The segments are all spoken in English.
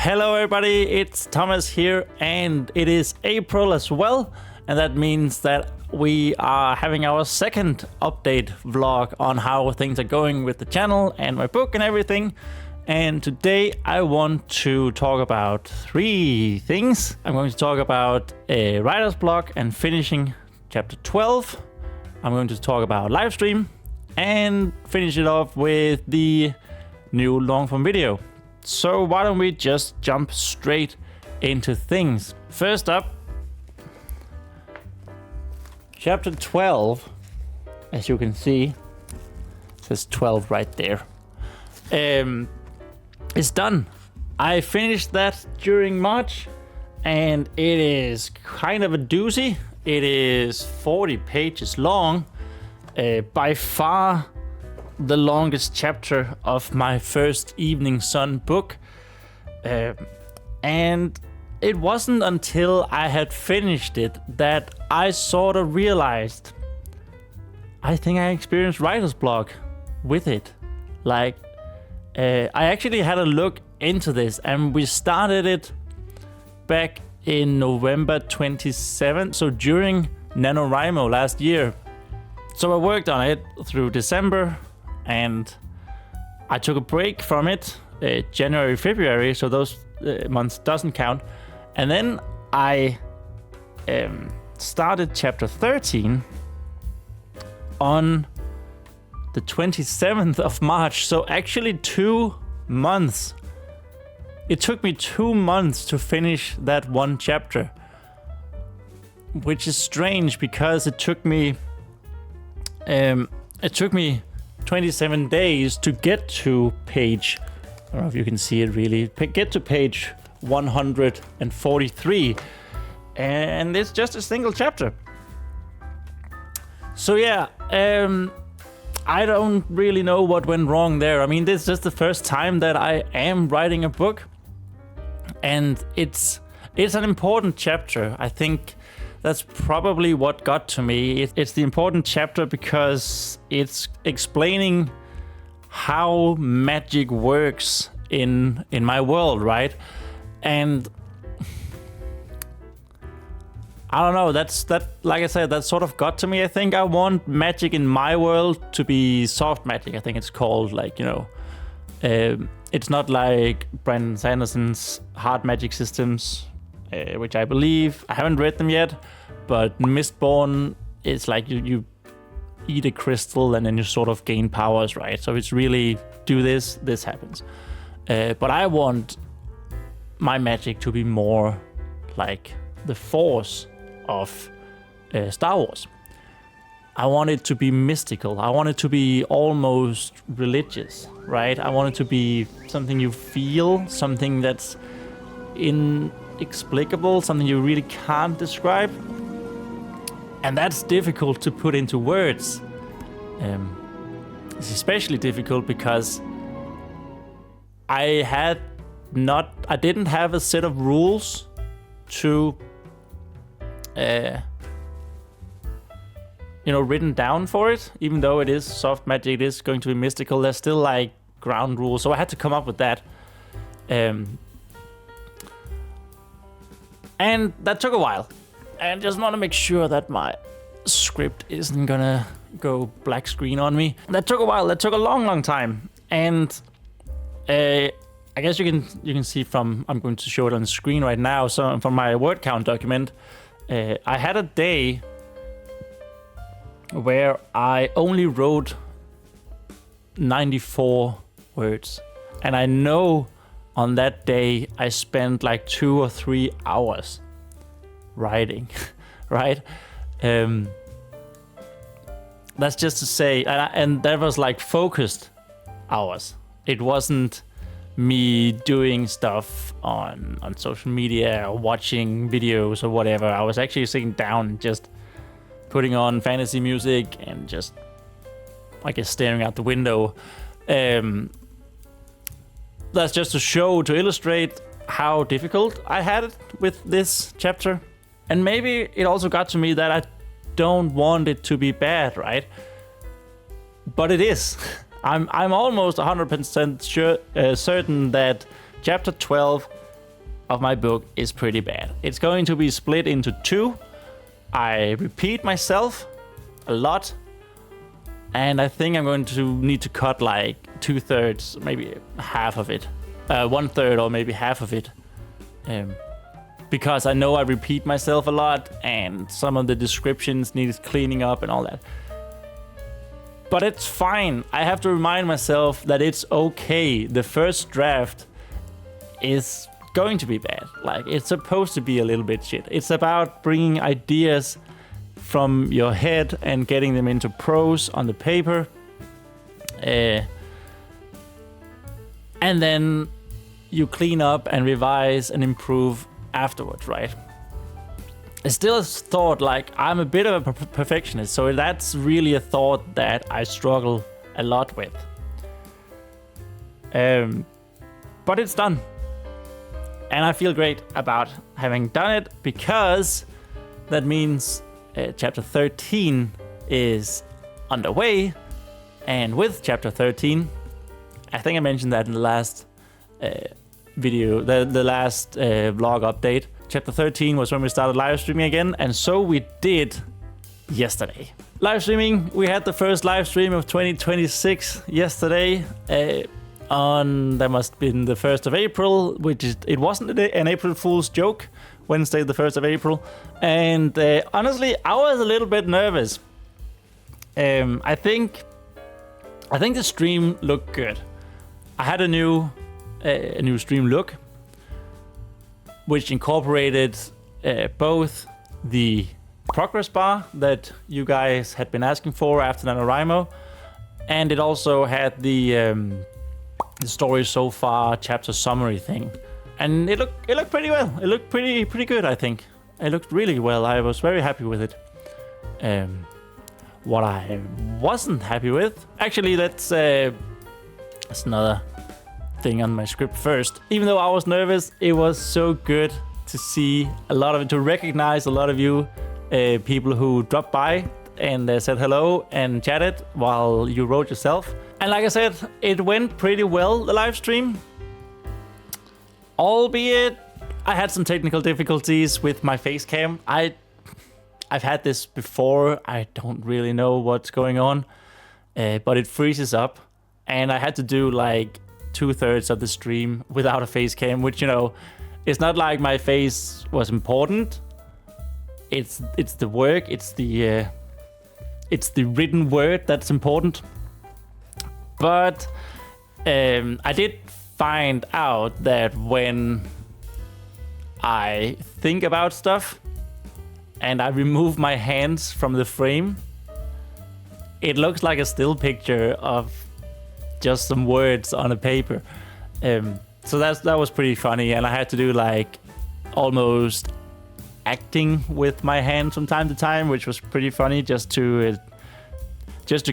Hello everybody, it's Thomas here, and it is April as well, and that means that we are having our second update vlog on how things are going with the channel and my book and everything. And today I want to talk about 3 things. I'm going to talk about a writer's block and finishing chapter 12. I'm going to talk about live stream and finish it off with the new long form video. So why don't we just jump straight into things. First up, chapter 12, as you can see, it says 12 right there. It's done. I finished that during March, and it is kind of a doozy. It is 40 pages long, by far the longest chapter of my first Evening Sun book. And it wasn't until I had finished it that I sort of realized I think I experienced writer's block with it. Like, I actually had a look into this, and we started it back in November 27th, so during NaNoWriMo last year. So I worked on it through December, and I took a break from it January, February, so those months doesn't count. And then I started chapter 13 on the 27th of March, so actually 2 months. It took me 2 months to finish that one chapter, which is strange because it took me 27 days to get to page, I don't know if you can see it really, get to page 143, and it's just a single chapter. So yeah, I don't really know what went wrong there. I mean, this is just the first time that I am writing a book, and it's an important chapter. I think that's probably what got to me. It's the important chapter because it's explaining how magic works in my world, right? And I don't know, like I said, that sort of got to me. I think I want magic in my world to be soft magic, I think it's called. Like, you know, it's not like Brandon Sanderson's hard magic systems, which I believe, I haven't read them yet, but Mistborn, it's like you eat a crystal and then you sort of gain powers, right? So it's really, do this happens. But I want my magic to be more like the Force of Star Wars. I want it to be mystical. I want it to be almost religious, right? I want it to be something you feel, something that's inexplicable, something you really can't describe. And that's difficult to put into words. It's especially difficult because I didn't have a set of rules to written down for it. Even though it is soft magic, it is going to be mystical, there's still like ground rules, so I had to come up with that. And that took a while, and just want to make sure that my script isn't gonna go black screen on me. That took a while. That took a long time. And I guess you can see from, I'm going to show it on the screen right now. So from my word count document, I had a day where I only wrote 94 words, and I know on that day I spent like 2 or 3 hours writing, right? That's just to say, and that was like focused hours. It wasn't me doing stuff on social media or watching videos or whatever. I was actually sitting down, just putting on fantasy music and just, I guess, staring out the window. That's just to illustrate how difficult I had it with this chapter. And maybe it also got to me that I don't want it to be bad, right? But it is. I'm almost 100% sure, certain that chapter 12 of my book is pretty bad. It's going to be split into 2. I repeat myself a lot, and I think I'm going to need to cut like 2/3, maybe half of it, 1/3 or maybe half of it, because I know I repeat myself a lot, and some of the descriptions need cleaning up and all that. But it's fine. I have to remind myself that it's okay. The first draft is going to be bad. Like, it's supposed to be a little bit shit. It's about bringing ideas from your head and getting them into prose on the paper. And then you clean up and revise and improve afterwards, right? I still thought, like, I'm a bit of a perfectionist, so that's really a thought that I struggle a lot with. But it's done. And I feel great about having done it, because that means chapter 13 is underway. And with chapter 13, I think I mentioned that in the last video, the last vlog update. Chapter 13 was when we started live streaming again, and so we did yesterday. Live streaming, we had the first live stream of 2026 yesterday. That must have been the 1st of April, which is, it wasn't an April Fool's joke, Wednesday the 1st of April. And honestly, I was a little bit nervous. I think the stream looked good. I had a new stream look, which incorporated both the progress bar that you guys had been asking for after NaNoWriMo, and it also had the story so far chapter summary thing, and it looked pretty well. It looked pretty good. I think it looked really well. I was very happy with it. What I wasn't happy with, actually, that's another thing on my script first. Even though I was nervous, it was so good to see to recognize a lot of you people who dropped by and said hello and chatted while you wrote yourself. And like I said, it went pretty well, the live stream. Albeit, I had some technical difficulties with my face cam. I've had this before. I don't really know what's going on, but it freezes up. And I had to do like 2/3 of the stream without a face cam, which, it's not like my face was important. It's the work, it's the written word that's important. But I did find out that when I think about stuff and I remove my hands from the frame, it looks like a still picture of just some words on a paper. So that was pretty funny, and I had to do like almost acting with my hands from time to time, which was pretty funny, just to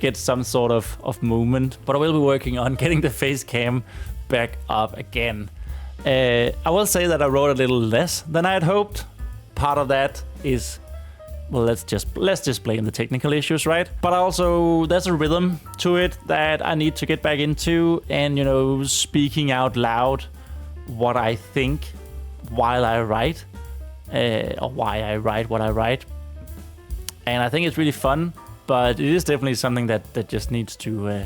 get some sort of movement. But I will be working on getting the face cam back up again. I will say that I wrote a little less than I had hoped. Part of that is, well, let's just blame the technical issues, right? But also there's a rhythm to it that I need to get back into, and speaking out loud what I think while I write, or why I write what I write. And I think it's really fun, but it is definitely something that just needs to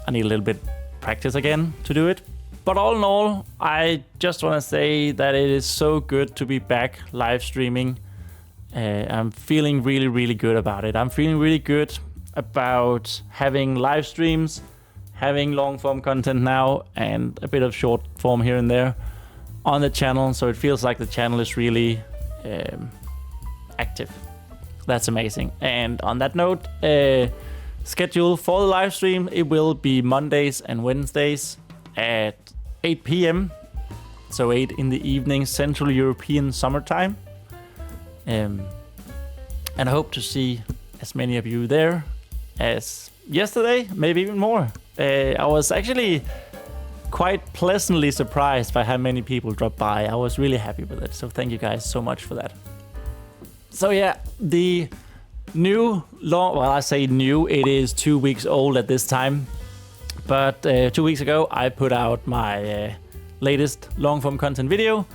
I need a little bit practice again to do it. But all in all, I just want to say that it is so good to be back live streaming. I'm feeling really, really good about it. I'm feeling really good about having live streams, having long form content now, and a bit of short form here and there on the channel. So it feels like the channel is really active. That's amazing. And on that note, schedule for the live stream, it will be Mondays and Wednesdays at 8 p.m. So 8 in the evening, Central European summertime. And I hope to see as many of you there as yesterday, maybe even more. I was actually quite pleasantly surprised by how many people dropped by. I was really happy with it. So thank you guys so much for that. So yeah, the new I say new, it is 2 weeks old at this time. But 2 weeks ago, I put out my latest long-form content video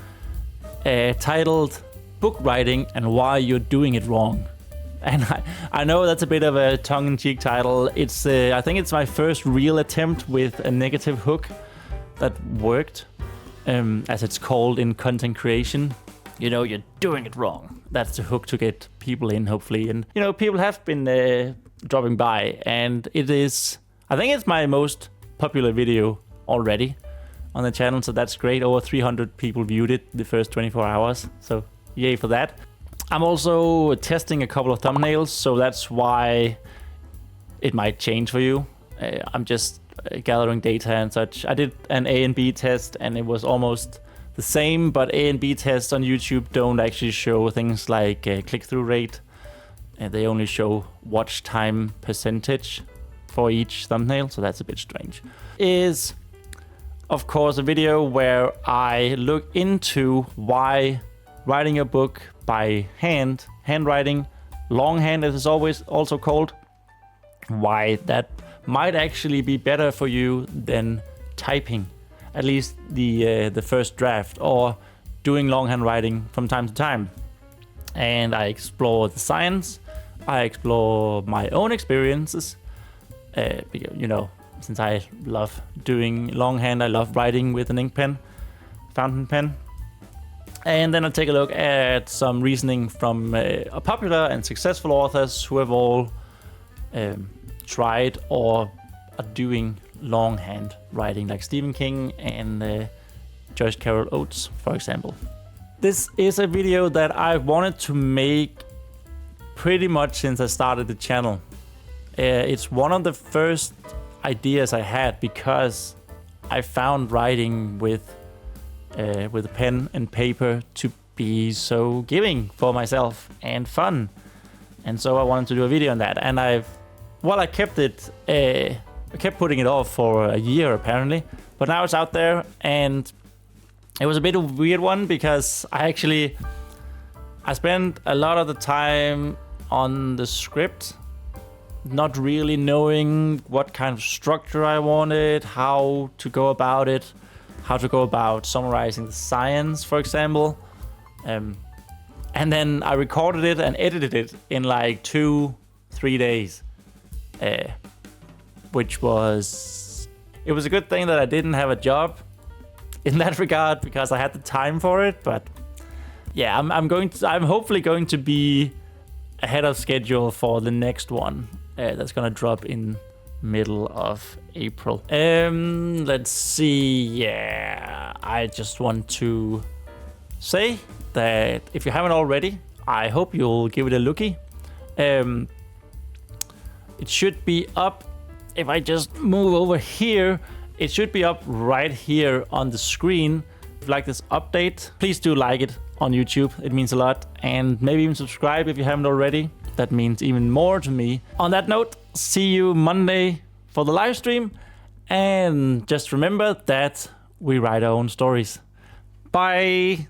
titled Book Writing and Why You're Doing It Wrong. And I know that's a bit of a tongue-in-cheek title. It's I think it's my first real attempt with a negative hook that worked, as it's called in content creation. You know, you're doing it wrong. That's the hook to get people in, hopefully. And, you know, people have been dropping by, and it is, I think it's my most popular video already on the channel, so that's great. Over 300 people viewed it the first 24 hours, so yay for that. I'm also testing a couple of thumbnails, so that's why it might change for you. I'm just gathering data and such. I did an A and B test, and it was almost the same, but A and B tests on YouTube don't actually show things like click-through rate. They only show watch time percentage for each thumbnail, so that's a bit strange. Is, of course, a video where I look into why writing a book by handwriting, longhand as it's always also called, why that might actually be better for you than typing, at least the first draft, or doing longhand writing from time to time. And I explore the science, I explore my own experiences, because, you know, since I love doing longhand, I love writing with an ink pen, fountain pen. And then I'll take a look at some reasoning from popular and successful authors who have all tried or are doing longhand writing, like Stephen King and Joyce Carol Oates, for example. This is a video that I wanted to make pretty much since I started the channel. It's one of the first ideas I had because I found writing with a pen and paper to be so giving for myself and fun, and so I wanted to do a video on that. And I kept it. I kept putting it off for a year apparently, but now it's out there, and it was a bit of a weird one because I spent a lot of the time on the script, not really knowing what kind of structure I wanted, how to go about it, how to go about summarizing the science, for example. And then I recorded it and edited it in like 2-3 days, which was, it was a good thing that I didn't have a job in that regard because I had the time for it. But yeah, I'm hopefully going to be ahead of schedule for the next one that's gonna drop in middle of April. Let's see. Yeah, I just want to say that if you haven't already, I hope you'll give it a looky. It should be up. If I just move over here, it should be up right here on the screen. If you like this update, please do like it on YouTube. It means a lot. And maybe even subscribe if you haven't already. That means even more to me. On that note, see you Monday for the live stream. And just remember that we write our own stories. Bye.